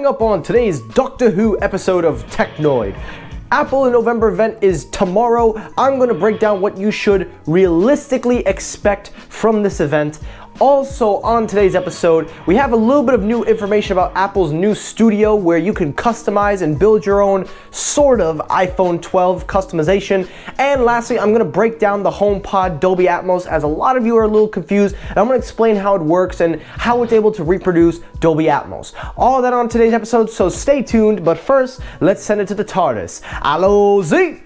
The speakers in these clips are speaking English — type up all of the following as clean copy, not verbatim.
Coming up on today's Doctor Who episode of Technoid, Apple November event is tomorrow. I'm going to break down what you should realistically expect from this event. Also, on today's episode, we have a little bit of new information about Apple's new studio where you can customize and build your own sort of iPhone 12 customization. And lastly, I'm going to break down the HomePod Dolby Atmos, as a lot of you are a little confused, and I'm going to explain how it works and how it's able to reproduce Dolby Atmos. All of that on today's episode, so stay tuned. But first, let's send it to the TARDIS. Allo Z!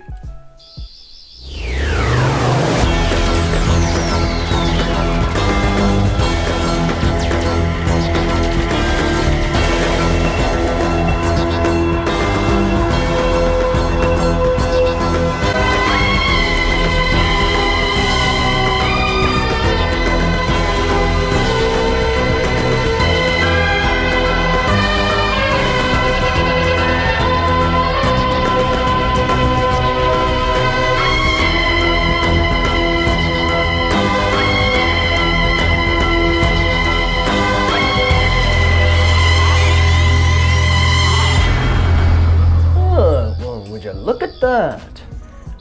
Look at that.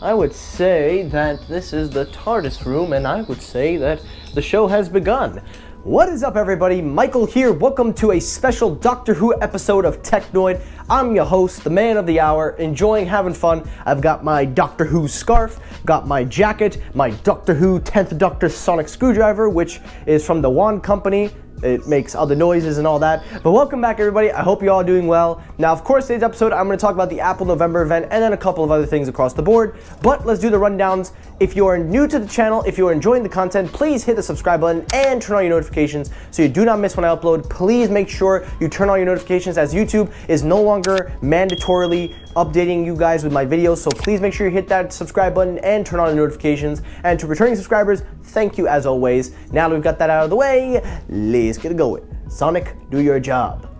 I would say that this is the TARDIS room, and I would say that the show has begun. What is up, everybody? Michael here. Welcome to a special Doctor Who episode of Technoid. I'm your host, the man of the hour, enjoying having fun. I've got my Doctor Who scarf, got my jacket, my Doctor Who 10th Doctor sonic screwdriver, which is from the Wand Company. It makes other noises and all that. But welcome back, everybody. I hope you're all doing well. Now, of course, today's episode, I'm going to talk about the Apple November event and then a couple of other things across the board. But let's do the rundowns. If you are new to the channel, if you're enjoying the content, please hit the subscribe button and turn on your notifications so you do not miss when I upload. Please make sure you turn on your notifications, as YouTube is no longer mandatorily updating you guys with my videos. So please make sure you hit that subscribe button and turn on the notifications. And to returning subscribers, thank you as always. Now that we've got that out of the way, let's get it going. Sonic, do your job.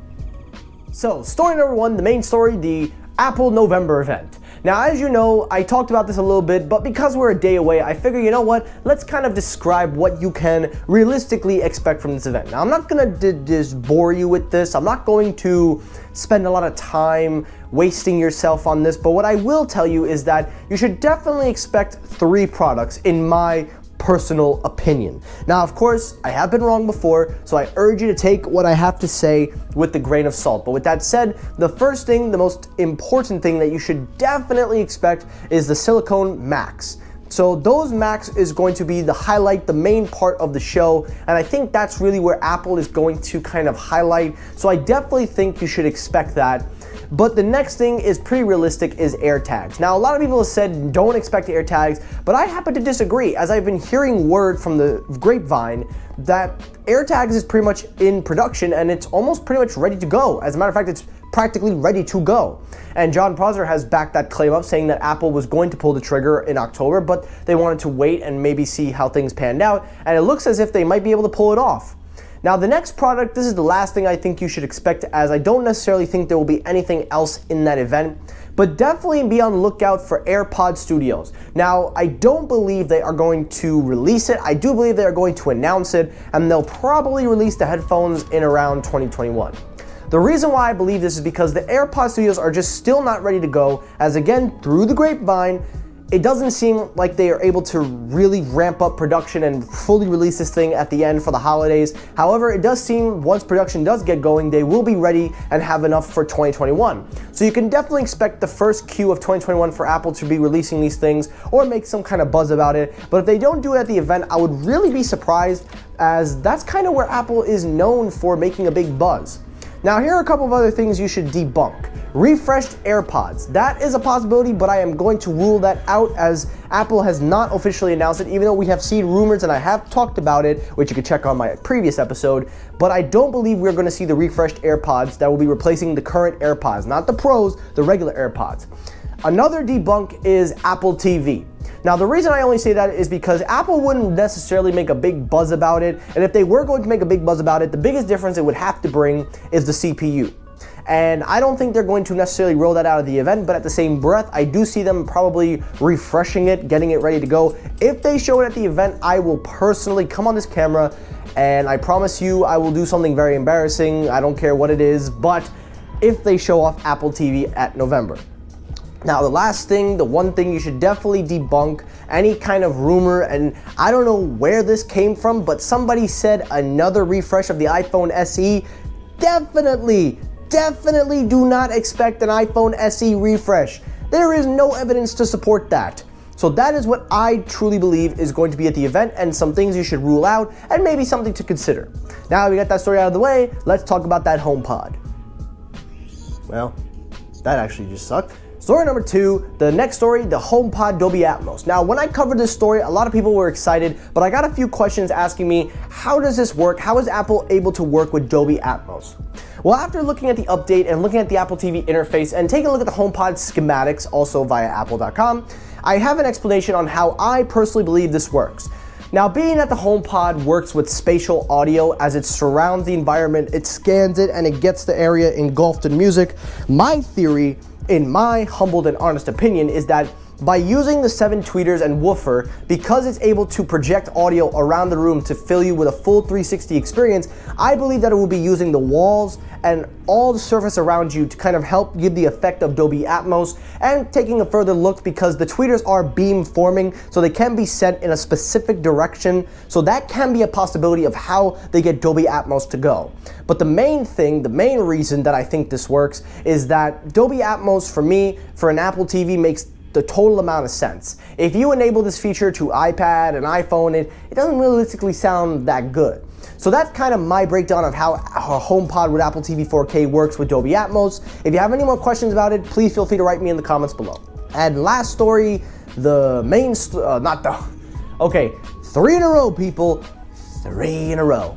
So, story number one, the main story, the Apple November event. Now, as you know, I talked about this a little bit, but because we're a day away, I figure, you know what, let's kind of describe what you can realistically expect from this event. Now, I'm not going to just bore you with this. I'm not going to spend a lot of time wasting yourself on this, but what I will tell you is that you should definitely expect 3 products in my personal opinion. Now, of course, I have been wrong before, so I urge you to take what I have to say with a grain of salt. But with that said, the first thing, the most important thing that you should definitely expect is the silicone Macs. So those Macs is going to be the highlight, the main part of the show, and I think that's really where Apple is going to kind of highlight. So I definitely think you should expect that. But the next thing is pretty realistic, is AirTags. Now, a lot of people have said don't expect AirTags, but I happen to disagree, as I've been hearing word from the grapevine that AirTags is pretty much in production and it's almost pretty much ready to go. As a matter of fact, it's practically ready to go. And John Prosser has backed that claim up, saying that Apple was going to pull the trigger in October, but they wanted to wait and maybe see how things panned out, and it looks as if they might be able to pull it off. Now, the next product, this is the last thing I think you should expect, as I don't necessarily think there will be anything else in that event, but definitely be on the lookout for AirPod Studios. Now, I don't believe they are going to release it. I do believe they are going to announce it, and they'll probably release the headphones in around 2021. The reason why I believe this is because the AirPod Studios are just still not ready to go, as again, through the grapevine, it doesn't seem like they are able to really ramp up production and fully release this thing at the end for the holidays. However, it does seem once production does get going, they will be ready and have enough for 2021. So you can definitely expect the first Q of 2021 for Apple to be releasing these things or make some kind of buzz about it. But if they don't do it at the event, I would really be surprised, as that's kind of where Apple is known for making a big buzz. Now, here are a couple of other things you should debunk. Refreshed AirPods. That is a possibility, but I am going to rule that out, as Apple has not officially announced it, even though we have seen rumors and I have talked about it, which you can check on my previous episode. But I don't believe we're going to see the refreshed AirPods that will be replacing the current AirPods, not the Pros, the regular AirPods. Another debunk is Apple TV. Now, the reason I only say that is because Apple wouldn't necessarily make a big buzz about it, and if they were going to make a big buzz about it, the biggest difference it would have to bring is the CPU. And I don't think they're going to necessarily roll that out of the event, but at the same breath, I do see them probably refreshing it, getting it ready to go. If they show it at the event, I will personally come on this camera, and I promise you I will do something very embarrassing. I don't care what it is, but if they show off Apple TV at November. Now, the one thing you should definitely debunk any kind of rumor, and I don't know where this came from, but somebody said another refresh of the iPhone SE. Definitely do not expect an iPhone SE refresh. There is no evidence to support that. So that is what I truly believe is going to be at the event, and some things you should rule out, and maybe something to consider. Now we got that story out of the way, let's talk about that HomePod. Well, that actually just sucked. Story number 2, the next story, the HomePod Dolby Atmos. Now, when I covered this story, a lot of people were excited, but I got a few questions asking me, how does this work? How is Apple able to work with Dolby Atmos? Well, after looking at the update and looking at the Apple TV interface and taking a look at the HomePod schematics, also via apple.com, I have an explanation on how I personally believe this works. Now, being that the HomePod works with spatial audio as it surrounds the environment, it scans it, and it gets the area engulfed in music, my theory, in my humbled and honest opinion, is that by using the 7 tweeters and woofer, because it's able to project audio around the room to fill you with a full 360 experience, I believe that it will be using the walls and all the surface around you to kind of help give the effect of Dolby Atmos, and taking a further look because the tweeters are beam forming, so they can be sent in a specific direction, so that can be a possibility of how they get Dolby Atmos to go. But the main reason that I think this works is that Dolby Atmos, for me, for an Apple TV, makes the total amount of sense. If you enable this feature to iPad and iPhone, it doesn't realistically sound that good. So that's kind of my breakdown of how a HomePod with Apple TV 4K works with Dolby Atmos. If you have any more questions about it, please feel free to write me in the comments below. And last story, okay, 3 in a row, people, 3 in a row.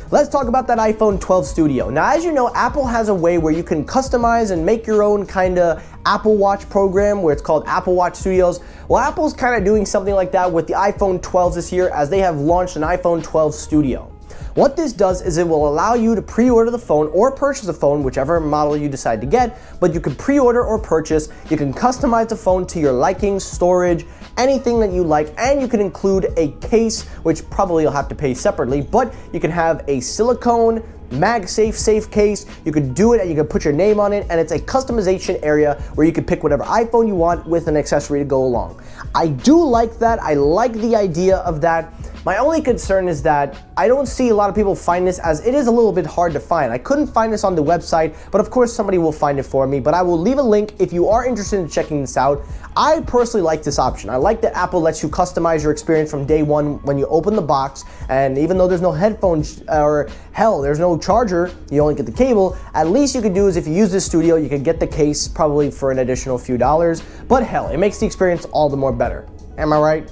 Let's talk about that iPhone 12 Studio. Now, as you know, Apple has a way where you can customize and make your own kind of Apple Watch program where it's called Apple Watch Studios. Well, Apple's kind of doing something like that with the iPhone 12s this year, as they have launched an iPhone 12 Studio. What this does is it will allow you to pre-order the phone or purchase a phone, whichever model you decide to get, but you can pre-order or purchase, you can customize the phone to your liking, storage, anything that you like, and you can include a case, which probably you'll have to pay separately, but you can have a silicone, MagSafe safe case, you could do it and you can put your name on it, and it's a customization area where you can pick whatever iPhone you want with an accessory to go along. I do like that, I like the idea of that. My only concern is that I don't see a lot of people find this, as it is a little bit hard to find. I couldn't find this on the website, but of course somebody will find it for me, but I will leave a link if you are interested in checking this out. I personally like this option. I like that Apple lets you customize your experience from day one when you open the box, and even though there's no headphones, or hell, there's no charger, you only get the cable, at least you could do is if you use this Studio, you could get the case probably for an additional few dollars, but hell, it makes the experience all the more better. Am I right?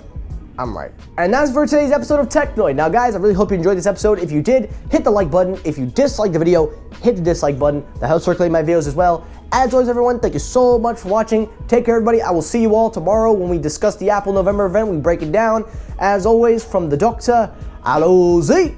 I'm right. And that's for today's episode of Technoid. Now guys, I really hope you enjoyed this episode. If you did, hit the like button. If you disliked the video, hit the dislike button. That helps circulate my videos as well. As always, everyone, thank you so much for watching. Take care, everybody. I will see you all tomorrow when we discuss the Apple November event. We break it down. As always, from the doctor, allons-y.